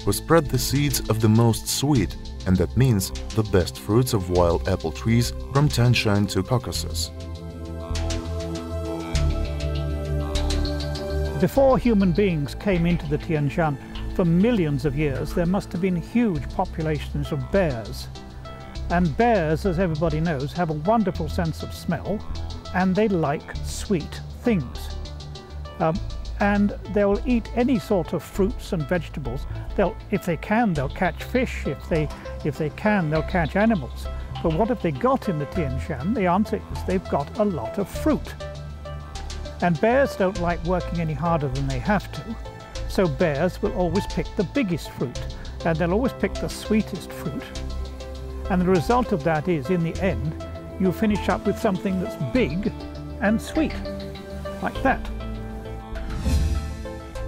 who spread the seeds of the most sweet, and that means the best fruits of wild apple trees from Tian Shan to Caucasus. Before human beings came into the Tian Shan, for millions of years there must have been huge populations of bears. And bears, as everybody knows, have a wonderful sense of smell, and they like sweet things. And they'll eat any sort of fruits and vegetables. If they can, they'll catch fish. If they can, they'll catch animals. But what have they got in the Tian Shan? The answer is they've got a lot of fruit. And bears don't like working any harder than they have to, so bears will always pick the biggest fruit, and they'll always pick the sweetest fruit. And the result of that is, in the end, you finish up with something that's big and sweet, like that.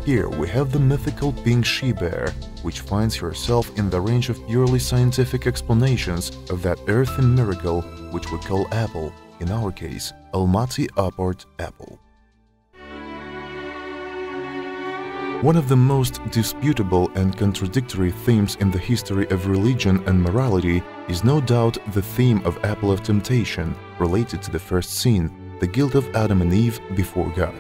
Here we have the mythical pink she-bear, which finds herself in the range of purely scientific explanations of that earthy miracle which we call apple, in our case, Almaty Aport apple. One of the most disputable and contradictory themes in the history of religion and morality is no doubt the theme of apple of temptation, related to the first sin, the guilt of Adam and Eve before God.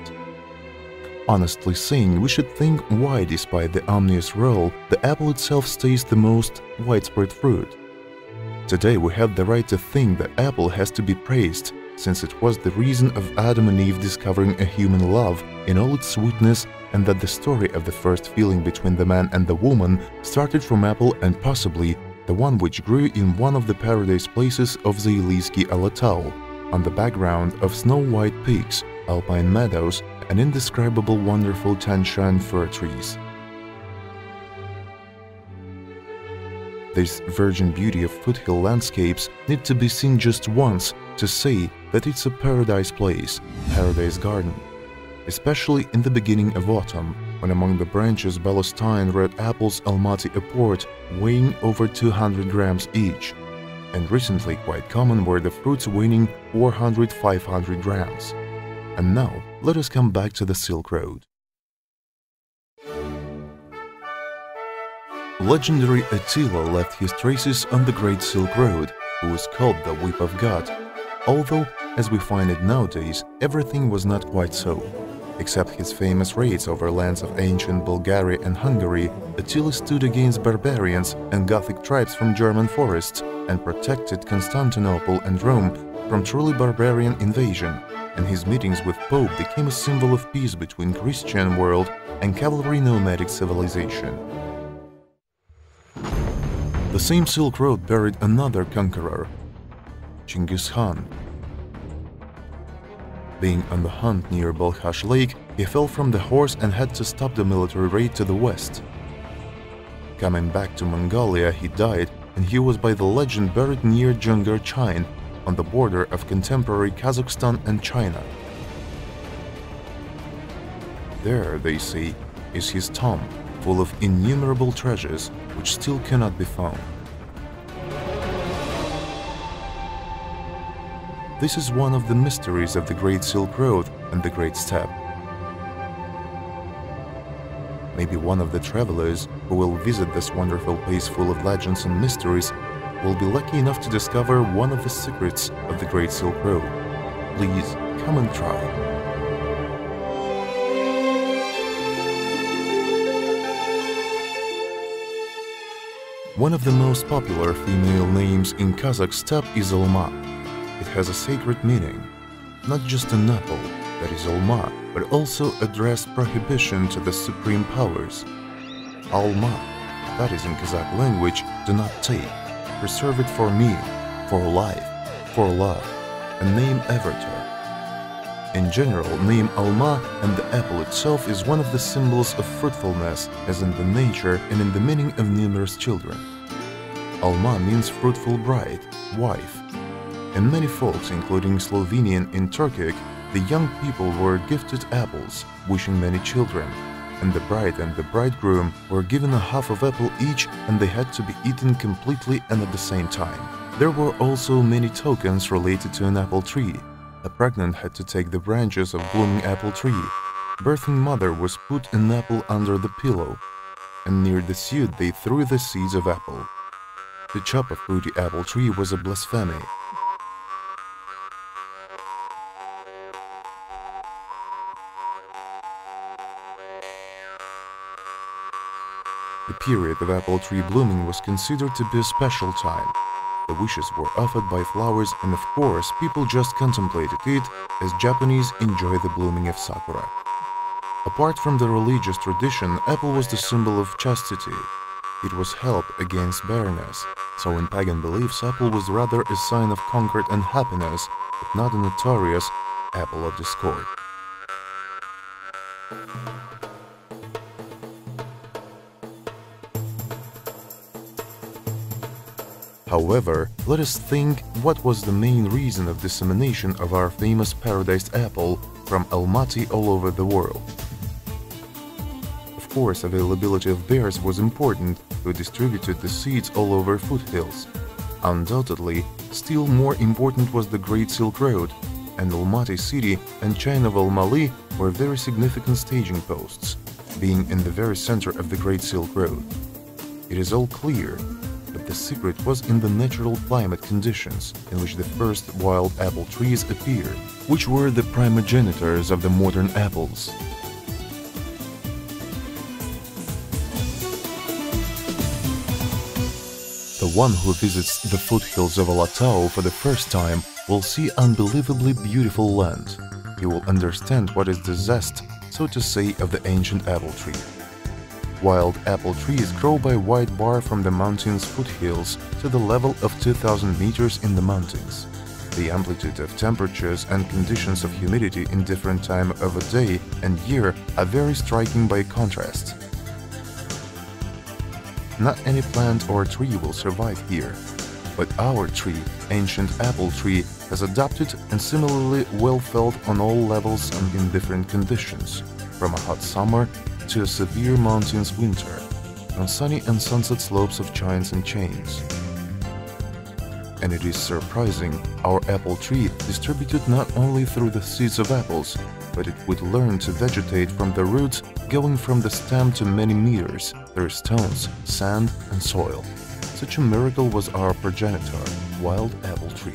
Honestly saying, we should think why, despite the ominous role, the apple itself stays the most widespread fruit. Today we have the right to think that apple has to be praised, since it was the reason of Adam and Eve discovering a human love in all its sweetness, and that the story of the first feeling between the man and the woman started from apple, and possibly the one which grew in one of the paradise places of Zailysky Alatau, on the background of snow-white peaks, alpine meadows, and indescribable wonderful Tian Shan fir trees. This virgin beauty of foothill landscapes need to be seen just once to say that it's a paradise place, paradise garden. Especially in the beginning of autumn, when among the branches Balestine red apples Almaty Aport weighing over 200 grams each, and recently quite common were the fruits weighing 400–500 grams. And now, let us come back to the Silk Road. Legendary Attila left his traces on the Great Silk Road, who was called the Whip of God, although, as we find it nowadays, everything was not quite so. Except his famous raids over lands of ancient Bulgaria and Hungary, Attila stood against barbarians and Gothic tribes from German forests and protected Constantinople and Rome from truly barbarian invasion, and his meetings with Pope became a symbol of peace between Christian world and cavalry nomadic civilization. The same Silk Road buried another conqueror, Genghis Khan. Being on the hunt near Balkhash Lake, he fell from the horse and had to stop the military raid to the west. Coming back to Mongolia, he died, and he was by the legend buried near Jungarchain, on the border of contemporary Kazakhstan and China. There, they say, is his tomb, full of innumerable treasures which still cannot be found. This is one of the mysteries of the Great Silk Road and the Great Steppe. Maybe one of the travelers who will visit this wonderful place full of legends and mysteries will be lucky enough to discover one of the secrets of the Great Silk Road. Please, come and try. One of the most popular female names in Kazakh steppe is Alma. It has a sacred meaning, not just an apple, that is Alma, but also addressed prohibition to the supreme powers. Alma, that is in Kazakh language, do not take, preserve it for me, for life, for love, and name Everter. In general, name Alma and the apple itself is one of the symbols of fruitfulness, as in the nature and in the meaning of numerous children. Alma means fruitful bride, wife. In many folks, including Slovenian in Turkic, the young people were gifted apples, wishing many children, and the bride and the bridegroom were given a half of apple each, and they had to be eaten completely and at the same time. There were also many tokens related to an apple tree. A pregnant had to take the branches of blooming apple tree. Birthing mother was put an apple under the pillow. and near the suit they threw the seeds of apple. To chop a fruity apple tree was a blasphemy. The period of apple tree blooming was considered to be a special time. The wishes were offered by flowers, and of course people just contemplated it as Japanese enjoy the blooming of sakura. Apart from the religious tradition, apple was the symbol of chastity. It was help against barrenness, so in pagan beliefs apple was rather a sign of concord and happiness, but not a notorious apple of discord. However, let us think what was the main reason of dissemination of our famous paradise apple from Almaty all over the world. Of course, availability of bears was important, who distributed the seeds all over foothills. Undoubtedly, still more important was the Great Silk Road, and Almaty city and Chain of Al-Mali were very significant staging posts, being in the very center of the Great Silk Road. It is all clear. But the secret was in the natural climate conditions in which the first wild apple trees appeared, which were the primogenitors of the modern apples. The one who visits the foothills of Alatau for the first time will see unbelievably beautiful land. He will understand what is the zest, so to say, of the ancient apple tree. Wild apple trees grow by wide bar from the mountain's foothills to the level of 2000 meters in the mountains. The amplitude of temperatures and conditions of humidity in different time of a day and year are very striking by contrast. Not any plant or tree will survive here, but our tree, ancient apple tree, has adapted and similarly well felt on all levels and in different conditions, from a hot summer to a severe mountains winter, on sunny and sunset slopes of giants and chains. And it is surprising, our apple tree distributed not only through the seeds of apples, but it would learn to vegetate from the roots, going from the stem to many meters through stones, sand and soil. Such a miracle was our progenitor, wild apple tree.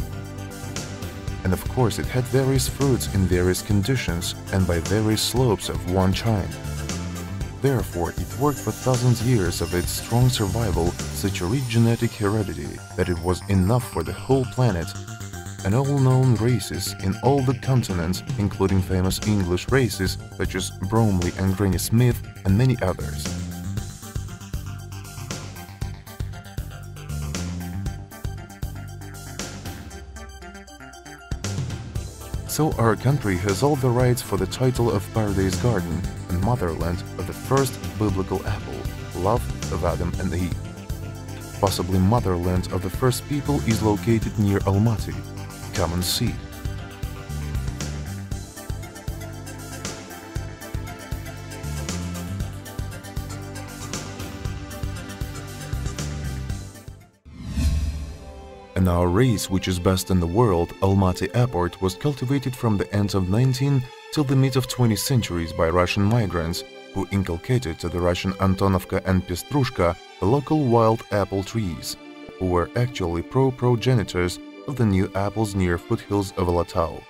And of course it had various fruits in various conditions and by various slopes of one kind. Therefore, it worked for thousands of years of its strong survival, such a rich genetic heredity that it was enough for the whole planet, and all known races in all the continents, including famous English races such as Bromley and Granny Smith and many others. So our country has all the rights for the title of Paradise Garden and motherland of the first biblical apple, love of Adam and Eve. Possibly motherland of the first people is located near Almaty. Come and see. And our race, which is best in the world, Almaty Airport, was cultivated from the end of 19th till the mid of 20th centuries by Russian migrants, who inculcated to the Russian Antonovka and Pestrushka the local wild apple trees, who were actually progenitors of the new apples near foothills of Alatau.